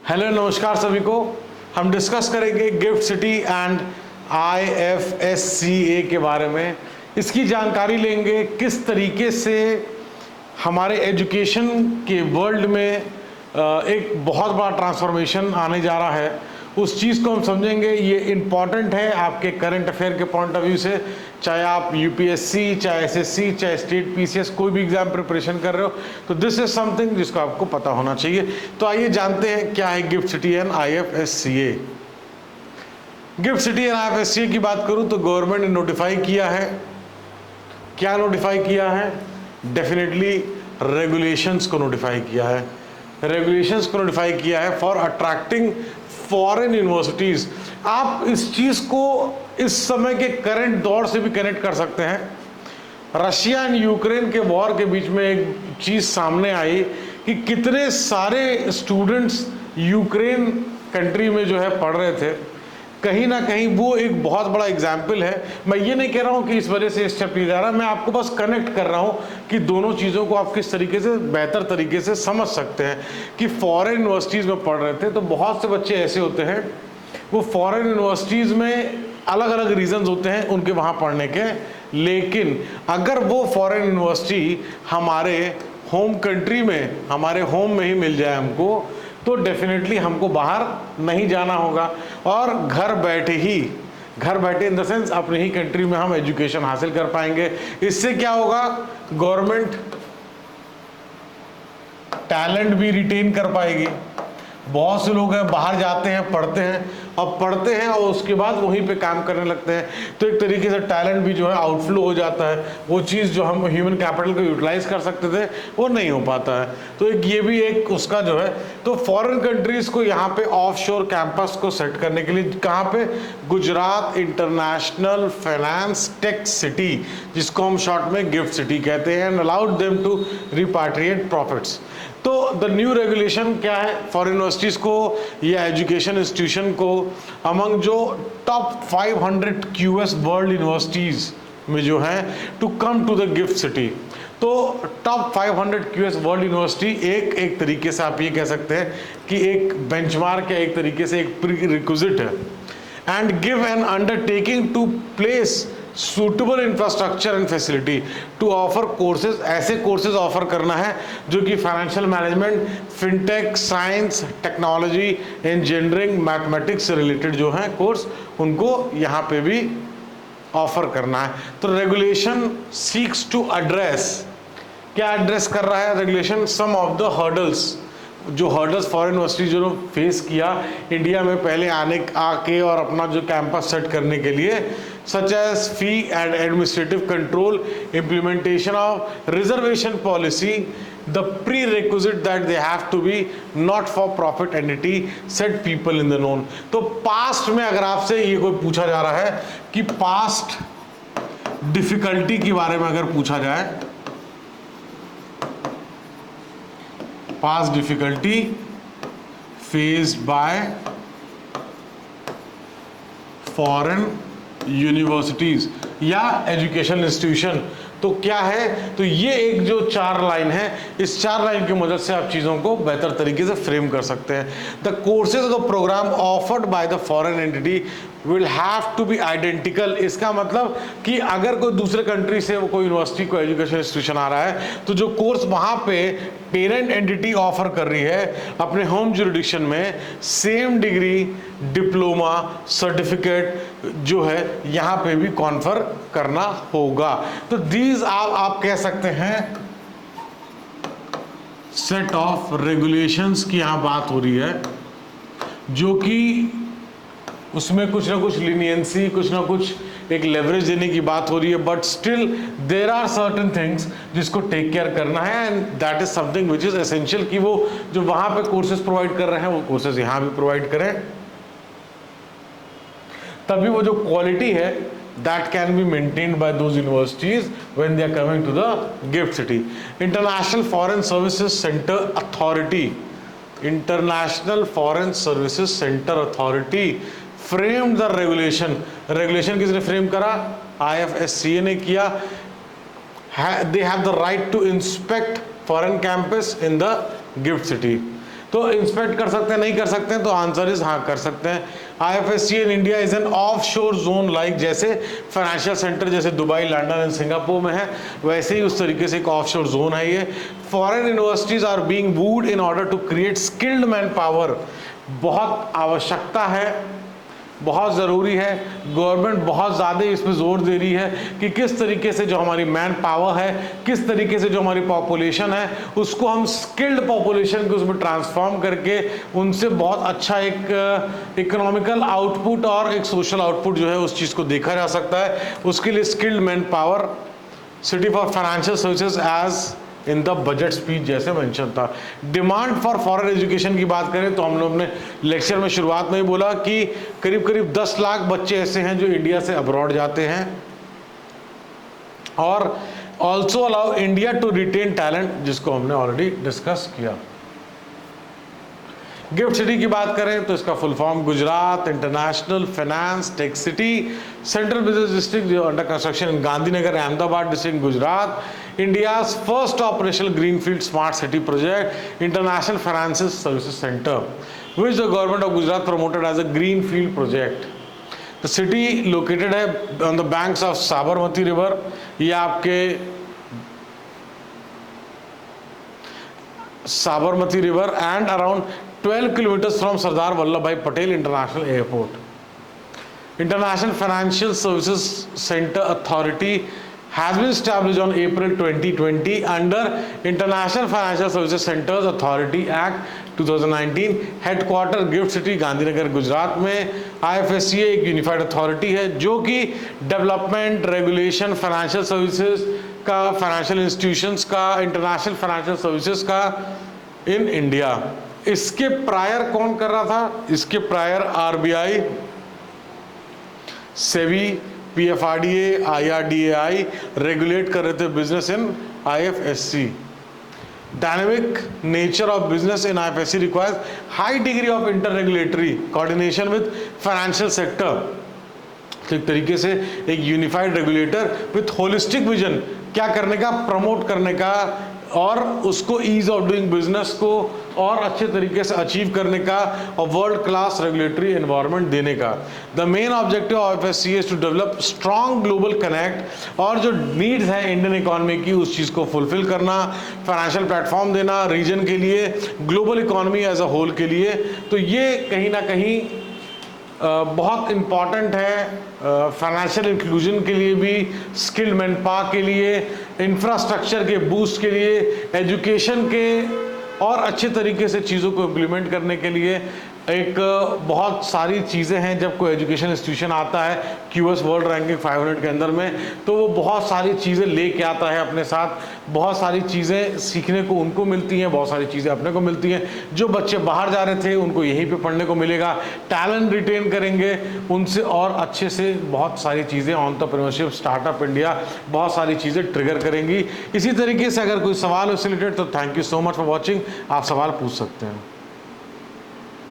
Hello नमस्कार सभी को। हम डिस्कस करेंगे गिफ्ट सिटी एंड IFSCA के बारे में। इसकी जानकारी लेंगे किस तरीके से हमारे एजुकेशन के वर्ल्ड में एक बहुत बड़ा ट्रांसफॉर्मेशन आने जा रहा है, उस चीज़ को हम समझेंगे। ये इम्पॉर्टेंट है आपके करंट अफेयर के पॉइंट ऑफ व्यू से, चाहे आप UPSC, चाहे SSC, चाहे स्टेट PCS कोई भी एग्जाम प्रिपरेशन कर रहे हो, तो दिस इज समथिंग जिसको आपको पता होना चाहिए। तो आइए जानते हैं क्या है gift city and IFSCA। Gift city and IFSCA की बात करूं तो गवर्नमेंट ने नोटिफाई किया है। क्या नोटिफाई किया है? डेफिनेटली रेगुलेशंस को नोटिफाई किया है। रेगुलेशंस को नोटिफाई किया है फॉर अट्रैक्टिंग फॉरेन यूनिवर्सिटीज। आप इस चीज को इस समय के करंट दौर से भी कनेक्ट कर सकते हैं। रशिया एंड यूक्रेन के वॉर के बीच में एक चीज सामने आई कि कितने सारे स्टूडेंट्स यूक्रेन कंट्री में जो है पढ़ रहे थे। कहीं ना कहीं वो एक बहुत बड़ा एग्जाम्पल है। मैं ये नहीं कह रहा हूँ कि इस वजह से स्टेप लिया जा रहा है, मैं आपको बस कनेक्ट कर रहा हूँ कि दोनों चीज़ों को आप किस तरीके से बेहतर तरीके से समझ सकते हैं। कि फॉरेन यूनिवर्सिटीज़ में पढ़ रहे थे तो बहुत से बच्चे ऐसे होते हैं, वो फॉरेन यूनिवर्सिटीज़ में अलग अलग रीजंस होते हैं उनके वहाँ पढ़ने के, लेकिन अगर वो फॉरेन यूनिवर्सिटी हमारे होम कंट्री में, हमारे होम में ही मिल जाए हमको, तो डेफिनेटली हमको बाहर नहीं जाना होगा और घर बैठे इन द सेंस अपने ही कंट्री में हम एजुकेशन हासिल कर पाएंगे। इससे क्या होगा? गवर्नमेंट टैलेंट भी रिटेन कर पाएगी। बहुत से लोग हैं बाहर जाते हैं, पढ़ते हैं और उसके बाद वहीं पे काम करने लगते हैं, तो एक तरीके से टैलेंट भी जो है आउटफ्लो हो जाता है। वो चीज़ जो हम ह्यूमन कैपिटल को यूटिलाइज कर सकते थे वो नहीं हो पाता है। तो एक ये भी एक उसका जो है, तो फॉरेन कंट्रीज़ को यहाँ पे ऑफशोर कैंपस को सेट करने के लिए कहाँ पे? Gujarat International Finance Tec City, जिसको हम शॉर्ट में गिफ्ट सिटी कहते हैं, and allowed them to repatriate profits. तो द न्यू रेगुलेशन क्या है? फॉरेन यूनिवर्सिटीज़ को या एजुकेशन इंस्टीट्यूशन को अमंग जो टॉप 500 QS वर्ल्ड यूनिवर्सिटीज़ में जो है to come to the GIFT City. तो टॉप 500 QS वर्ल्ड यूनिवर्सिटी एक तरीके से आप ये कह सकते हैं कि एक बेंचमार्क है, एक तरीके से एक प्री रिक्विजिट है। And give an undertaking to place suitable infrastructure and facility to offer courses. ऐसे कोर्सेज ऑफर करना है जो कि financial management, fintech, science, technology, engineering, mathematics से रिलेटेड जो है कोर्स, उनको यहाँ पे भी ऑफर करना है। तो रेगुलेशन सीक्स टू एड्रेस, क्या एड्रेस कर रहा है regulation? Some of the hurdles, जो हर्डल्स फॉरेन यूनिवर्सिटी जो फेस किया इंडिया में पहले आके और अपना जो कैंपस सेट करने के लिए, such as fee and administrative control, implementation of reservation policy, the prerequisite that they have to be not for profit entity, set people in the known। तो पास्ट में अगर आपसे ये कोई पूछा जा रहा है कि पास्ट डिफिकल्टी के बारे में अगर पूछा जाए, past difficulty faced by foreign universities या एजुकेशन इंस्टीट्यूशन, तो क्या है? तो ये एक जो 4 लाइन है, इस 4 लाइन की मदद से आप चीज़ों को बेहतर तरीके से फ्रेम कर सकते हैं। The courses of the program offered by the foreign entity will have to be identical. इसका मतलब कि अगर कोई दूसरे कंट्री से वो कोई यूनिवर्सिटी को एजुकेशन इंस्टीट्यूशन आ रहा है, तो जो कोर्स वहाँ पे पेरेंट एंटिटी ऑफर कर रही है अपने होम जुरिडिक्शन में, सेम डिग्री, डिप्लोमा, सर्टिफिकेट जो है यहाँ पे भी कॉन्फर करना होगा। तो दीज आप कह सकते हैं सेट ऑफ रेगुलेशंस की यहाँ बात हो रही है, जो कि उसमें कुछ ना कुछ लीनियंसी, कुछ ना कुछ एक लेवरेज देने की बात हो रही है, but still there are certain things जिसको टेक केयर करना है, and that is something which is essential कि वो जो वहाँ पे कोर्सेज प्रोवाइड कर रहे हैं वो कोर्सेज यहाँ भी प्रोवाइड करें, तभी वो जो क्वालिटी है that can be maintained by those universities when they are coming to the gift city। International Foreign Services Center Authority, International Foreign Services Center Authority framed the regulation। Regulation किसने frame करा? IFSCA ने किया। They have the right to inspect foreign campus in the gift city। तो inspect कर सकते हैं, नहीं कर सकते हैं? तो आंसर इज हाँ, कर सकते हैं। IFSC in India is an of शोर जोन, लाइक जैसे फाइनेंशियल सेंटर जैसे दुबई, लंदन एंड सिंगापुर में है, वैसे ही उस तरीके से एक ऑफ शोर जोन है ये। Foreign universities are being wooed in order to create skilled manpower. बहुत आवश्यकता है, बहुत ज़रूरी है, गवर्नमेंट बहुत ज़्यादा इस पर जोर दे रही है कि किस तरीके से जो हमारी मैन पावर है, किस तरीके से जो हमारी पॉपुलेशन है, उसको हम स्किल्ड पॉपुलेशन को उसमें ट्रांसफॉर्म करके उनसे बहुत अच्छा एक इकोनॉमिकल आउटपुट और एक सोशल आउटपुट जो है उस चीज़ को देखा जा सकता है। उसके लिए skilled manpower, city for financial services as in the budget speech जैसे मेंशन था। डिमांड फॉर फॉरेन एजुकेशन की बात करें तो हम लोग ने लेक्चर में शुरुआत में ही बोला कि करीब करीब 10 लाख बच्चे ऐसे हैं जो इंडिया से अब्रॉड जाते हैं, और also allow India to retain talent, जिसको हमने ऑलरेडी डिस्कस किया। गिफ्ट सिटी की बात करें तो इसका full form Gujarat International Finance Tec City, central business district जो under construction in Gandhinagar Ahmedabad district Gujarat, India's first operational greenfield smart city project, international financial services centre which the government of Gujarat promoted as a greenfield project. The city located है on the banks of Sabarmati river, ये आपके Sabarmati river and around 12 kilometers from Sardar Vallabhbhai Patel International Airport. International Financial Services Center Authority has been established on April 2020 under International Financial Services Centers Authority Act 2019. Headquarter gift city Gandhinagar Gujarat में। IFSC एक unified authority है जो कि development, regulation, financial services का, financial institutions का, international financial services का in India. इसके prior कौन कर रहा था? इसके prior RBI, SEBI, PFRDA, IRDAI regulate कर रहे थे business in IFSC। Dynamic nature of business in IFSC requires high degree of inter regulatory coordination with financial sector. एक तरीके से एक unified regulator with holistic vision, क्या करने का? प्रमोट करने का, और उसको ईज ऑफ डूइंग बिजनेस को और अच्छे तरीके से अचीव करने का, और वर्ल्ड क्लास रेगुलेटरी एनवायरनमेंट देने का। The main objective of IFSC is to develop strong global connect, और जो नीड्स है इंडियन इकोनॉमी की उस चीज़ को फुलफिल करना, फाइनेंशियल प्लेटफॉर्म देना रीजन के लिए, global economy as a whole के लिए। तो ये कहीं ना कहीं बहुत इम्पॉर्टेंट है फाइनेंशियल इंक्लूजन के लिए भी, स्किल्ड मैन पावर के लिए, इंफ्रास्ट्रक्चर के बूस्ट के लिए, एजुकेशन के और अच्छे तरीके से चीज़ों को इम्प्लीमेंट करने के लिए। एक बहुत सारी चीज़ें हैं जब कोई एजुकेशन इंस्टीट्यूशन आता है QS वर्ल्ड रैंकिंग 500 के अंदर में, तो वो बहुत सारी चीज़ें लेके आता है अपने साथ, बहुत सारी चीज़ें सीखने को उनको मिलती हैं, बहुत सारी चीज़ें अपने को मिलती हैं। जो बच्चे बाहर जा रहे थे उनको यहीं पे पढ़ने को मिलेगा, टैलेंट रिटेन करेंगे उनसे और अच्छे से बहुत सारी चीज़ें, एंटरप्रेन्योरशिप, स्टार्टअप इंडिया, बहुत सारी चीज़ें ट्रिगर करेंगी। इसी तरीके से अगर कोई सवाल उससे रिलेटेड तो thank you so much for watching, आप सवाल पूछ सकते हैं।